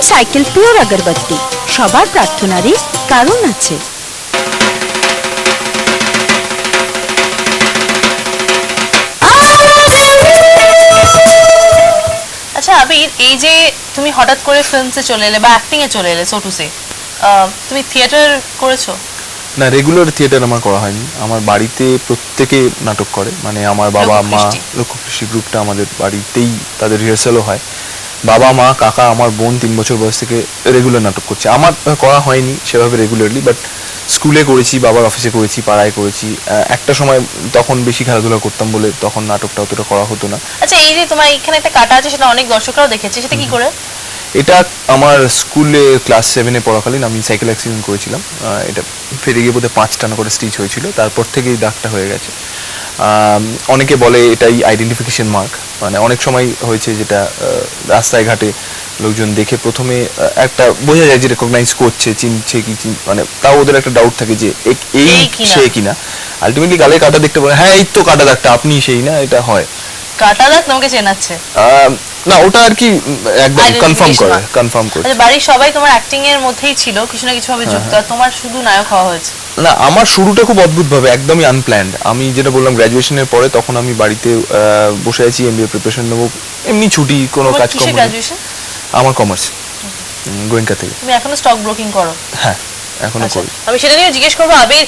Cycle pure আগরবাতি, সবার প্রার্থনারই কারণ আছে। আচ্ছা আবির, এই যে তুমি হঠাৎ করে ফিল্মসে চলে এলে বা অ্যাক্টিং এ চলে এলে, সো টু সে, তুমি থিয়েটার করেছো? না, রেগুলার থিয়েটার আমার করা হয়নি। আমার বাড়িতে প্রত্যেকে নাটক করে, মানে আমার বাবা মা, লোককৃষ্টি গ্রুপটা আমাদের বাড়িতেই, তাদের রিহার্সালও হয়। বাবা মা কাকা আমার বোন 3 বছর বয়স থেকে রেগুলার নাটক করছে। আমার করা হয়নি সেভাবে রেগুলারলি, বাট স্কুলে করেছি, বাবার অফিসে করেছি, পাড়ায় করেছি। একটা সময় তখন বেশি খেলাধুলা করতাম বলে তখন নাটকটা অতটা করা হতো না। আচ্ছা, এই যে তোমার এখানে একটা কাটা আছে, সেটা অনেক দর্শকরাও দেখেছে, সেটা কি করে? এটা আমার স্কুলে ক্লাস 7-এ পড়াকালীন আমি সাইকেল অ্যাক্সিডেন্ট করেছিলাম। এটা ফেটে গিয়ে বোধহয় 5 টানা করে স্টিচ হয়েছিল, তারপর থেকেই দাগটা হয়ে গেছে। অনেকে বলে এটাই আইডেন্টিফিকেশন মার্ক। মানে অনেক সময় হয়েছে যেটা রাস্তায় ঘাটে লোকজন দেখে প্রথমে একটা বোঝা যায় যে রেকগনাইজ করছে, চিনছে কি, মানে তাও ওদের একটা ডাউট থাকে যে এই সে কিনা। আলটিমেটলি গালে কাটা দেখতে বলে, হ্যাঁ এই তো কাটা দাগটা, আপনি সেই না, এটা হয়। কাটা দাগ তোমাকে চেনাচ্ছে? না, ওটা আর কি একদম কনফার্ম করে। আচ্ছা, বাড়ির সবাই তোমার অ্যাক্টিং এর মধ্যেই ছিল, কিছু না কিছু ভাবে যুক্ত, আর তোমার শুধু নায়ক হওয়া হয়েছে? না, আমার শুরুটা খুব অদ্ভুত ভাবে, একদমই আনপ্ল্যান্ড। আমি যেটা বললাম গ্র্যাজুয়েশনের পরে, তখন আমি বাড়িতে বসে আছি, এমবিএ প্রিপারেশন নেবো, এমনি ছুটি, কোনো কাজ কম। গ্র্যাজুয়েশন? আমার কমার্স, গোয়েঙ্কা থেকে। তুমি এখনো স্টক ব্রোকিং করো? হ্যাঁ, এখনো করি। আমি সেটা নিয়ে জিজ্ঞেস করবো। আবির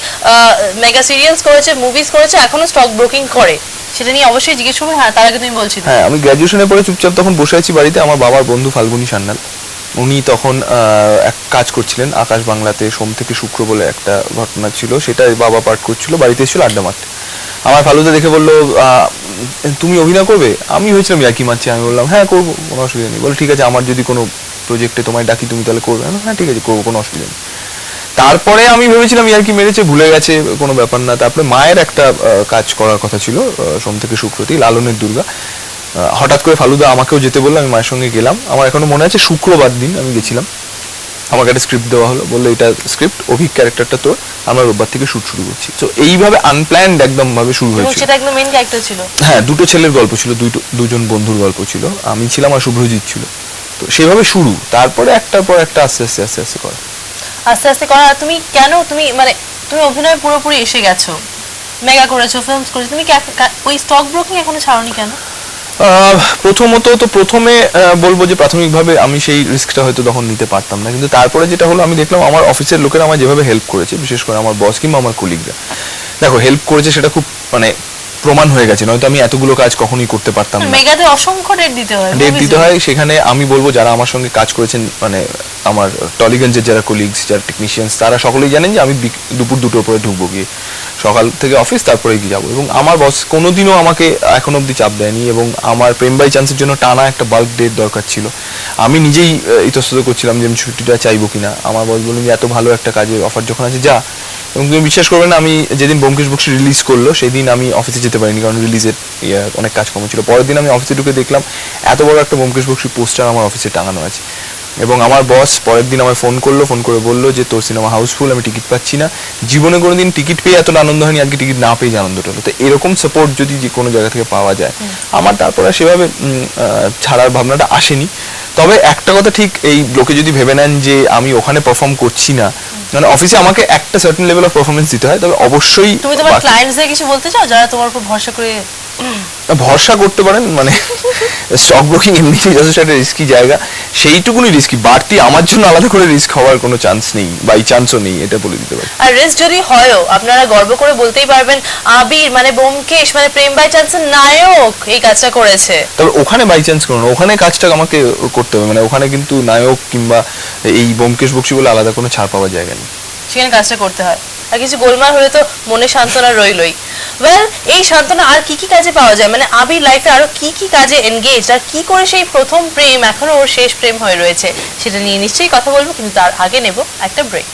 মেগা সিরিয়ালস করেছে, মুভিজ করেছে, এখনো স্টক ব্রোকিং করে, সেটা নিয়ে অবশ্যই জিজ্ঞেস করবো। হ্যাঁ, তার আগে তুমি বলছি। হ্যাঁ, আমি গ্র্যাজুয়েশনের পরে চুপচাপ তখন বসে আছি বাড়িতে। আমার বাবার বন্ধু ফাল্গুনী সান্যাল, উনি তখন এক কাজ করছিলেন আকাশ বাংলাতে, সোম থেকে শুক্র বলে একটা ঘটনা ছিল, সেটা বাবা পাঠ করছিল, বাড়িতে এসেছিল আড্ডা মারতে। আমার ফালুদা দেখে বললো, তুমি অভিনয় করবে? আমি ভেবেছিলাম ইয়ার্কি মারছি, আমি বললাম হ্যাঁ করবো, কোনো অসুবিধা নেই। বলে ঠিক আছে, আমার যদি কোনো প্রজেক্টে তোমায় ডাকি তুমি তাহলে করবে? হ্যাঁ ঠিক আছে, করবো, কোনো অসুবিধা নেই। তারপরে আমি ভেবেছিলাম ইয়ার্কি মেরেছে, ভুলে গেছে, কোনো ব্যাপার না। তারপরে মায়ের একটা কাজ করার কথা ছিল সোম থেকে শুক্রতেই, লালনের দুর্গা। হঠাৎ করে ফালুদা আমাকেও যেতে বললো, আমি মায়ের সঙ্গে গেলাম। আমার এখনো মনে আছে, শুক্রবার দিন আমি গেছিলাম। আমাকে একটা স্ক্রিপ্ট দেওয়া হলো, বললো এটা স্ক্রিপ্ট, অভিক ক্যারেক্টারটা তোর, আমরা রোববার থেকে শুট শুরু করছি। তো এইভাবে আনপ্ল্যান্ড একদম ভাবে শুরু হয়েছিল। সেটা একদম মেইন ক্যারেক্টার ছিল? হ্যাঁ, দুটো ছেলের গল্প ছিল, দুজন বন্ধুর গল্প ছিল, আমি ছিলাম আর শুভ্রজিৎ ছিল। তো সেভাবে শুরু, তারপরে একটার পর একটা আস্তে আস্তে আস্তে আস্তে করা, আস্তে আস্তে করা। তুমি কেন, তুমি মানে তুমি অভিনয় পুরোপুরি এসে গেছো, মেগা করেছো, ফিল্মস করেছো, তুমি ওই স্টক ব্রোকিং এখনো ছাড়োনি কেন? প্রথমত তো প্রথমে বলবো যে প্রাথমিকভাবে আমি সেই রিস্কটা হয়তো তখন নিতে পারতাম না, কিন্তু তারপরে যেটা হলো, আমি দেখলাম আমার অফিসের লোকেরা আমায় যেভাবে হেল্প করেছে, বিশেষ করে আমার বস কিংবা আমার কলিগরা, দেখো হেল্প করেছে, সেটা খুব মানে প্রমাণ হয়ে গেছে, নয়তো আমি এতগুলো কাজ কখনোই করতে পারতাম না। মেগাতে অসংখ্য ডেট দিতে হয়। সেখানে আমি বলবো যারা আমার সঙ্গে কাজ করেছেন, মানে আমার টলিগঞ্জের যারা কলিগস, যারা টেকনিশিয়ানস, তারা সকলেই জানেন যে আমি দুপুর 2টোর পরে ঢুকবো, গিয়ে সকাল থেকে অফিস, তারপরে গিয়ে যাবো। এবং আমার বস কোনোদিনও আমাকে এখন অবধি চাপ দেয়নি। এবং আমার প্রেম বাই চান্সের জন্য টানা একটা বাল্ক ডেট দরকার ছিল, আমি নিজেই ইতস্তত করছিলাম যে আমি ছুটিটা চাইবো কিনা। আমার বস বললেন যে এত ভালো একটা কাজের অফার যখন আছে যা। এবং তুমি বিশ্বাস করবে না, আমি যেদিন ব্যোমকেশ বক্সী রিলিজ করলো সেদিন আমি অফিসে যেতে পারিনি, কারণ রিলিজের অনেক কাজকর্ম ছিল। পরের দিন আমি অফিসে ঢুকে দেখলাম এত বড় একটা ব্যোমকেশ বক্সী পোস্টার আমার অফিসে টাঙানো আছে। এবং আমার বস পরের দিন আমায় ফোন করে বললো যে তোর সিনেমা হাউসফুল, আমি টিকিট পাচ্ছি না। জীবনে কোনোদিন টিকিট পেয়ে এতটা আনন্দ হয়নি, আজকে টিকিট না পেয়ে আনন্দটা হলো। তো এরকম সাপোর্ট যদি যে কোনো জায়গা থেকে পাওয়া যায়, আমার তারপরে সেভাবে ছাড়ার ভাবনাটা আসেনি। তবে একটা কথা ঠিক, এই লোকে যদি ভেবে নেন যে আমি ওখানে পারফর্ম করছি না, মানে অফিসে আমাকে একটা সার্টেন লেভেল অফ পারফরমেন্স দিতে হয়। তবে অবশ্যই তুমি তোমার ক্লায়েন্টসদের কিছু বলতে চাও যারা তোমার উপর ভরসা করে? ভরসা করতে পারেন, মানে স্টক ব্রোকিং এমনিতেই যথেষ্ট একটা রিস্কি জায়গা, সেইটুকুনি রিস্কি, বাড়তি আমার জন্য আলাদা করে রিস্ক হওয়ার কোনো চান্স নেই, বাই চান্সও নেই, এটা বলে দিতে পারি। আর রিস্ক যদি হয়ও, আপনারা গর্ব করে বলতেই পারবেন আবির মানে ব্যোমকেশ মানে প্রেম বাই চান্সের নায়ক এই কাজটা করেছে। তবে ওখানে বাই চান্স করুন, ওখানে কাজটা আমাকে করতে হবে, মানে ওখানে কিন্তু নায়ক কিংবা এই ব্যোমকেশ বক্সী বলে আলাদা কোনো ছাড় পাওয়ার জায়গা নেই, সেখানে কাজটা করতে হয়। আর কিছু গোলমাল হলে তো মনে সান্ত্বনা রইলই। ওয়েল, এই সান্ত্বনা আর কি কি কাজে পাওয়া যায়, মানে আবির লাইফে আরো কি কি কাজে এনগেজ, আর কি করে সেই প্রথম প্রেম এখনো ওর শেষ প্রেম হয়ে রয়েছে, সেটা নিয়ে নিশ্চয়ই কথা বলবো, কিন্তু তার আগে নেব একটা ব্রেক।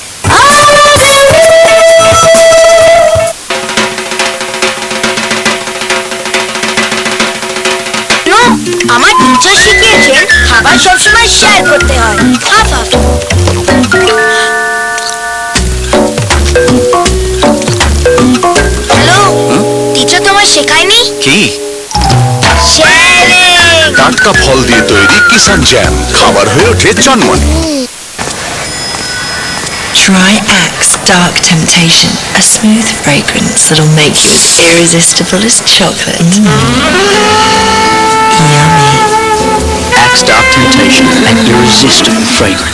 আমার টিচার শিখিয়েছেন খাবার সবসময় শেয়ার করতে হয়। হ্যালো, টিচার তোমার শেখায়নি কি? শেয়ারিং? কাট টাটকা ফল দিয়ে তৈরি কিষান জ্যাম খাবার হয়ে ওঠে জন্মনি। Try Axe Dark Temptation, a smooth fragrance that'll make you as irresistible as chocolate. Yummy. Axe Dark Temptation, an irresistible fragrance.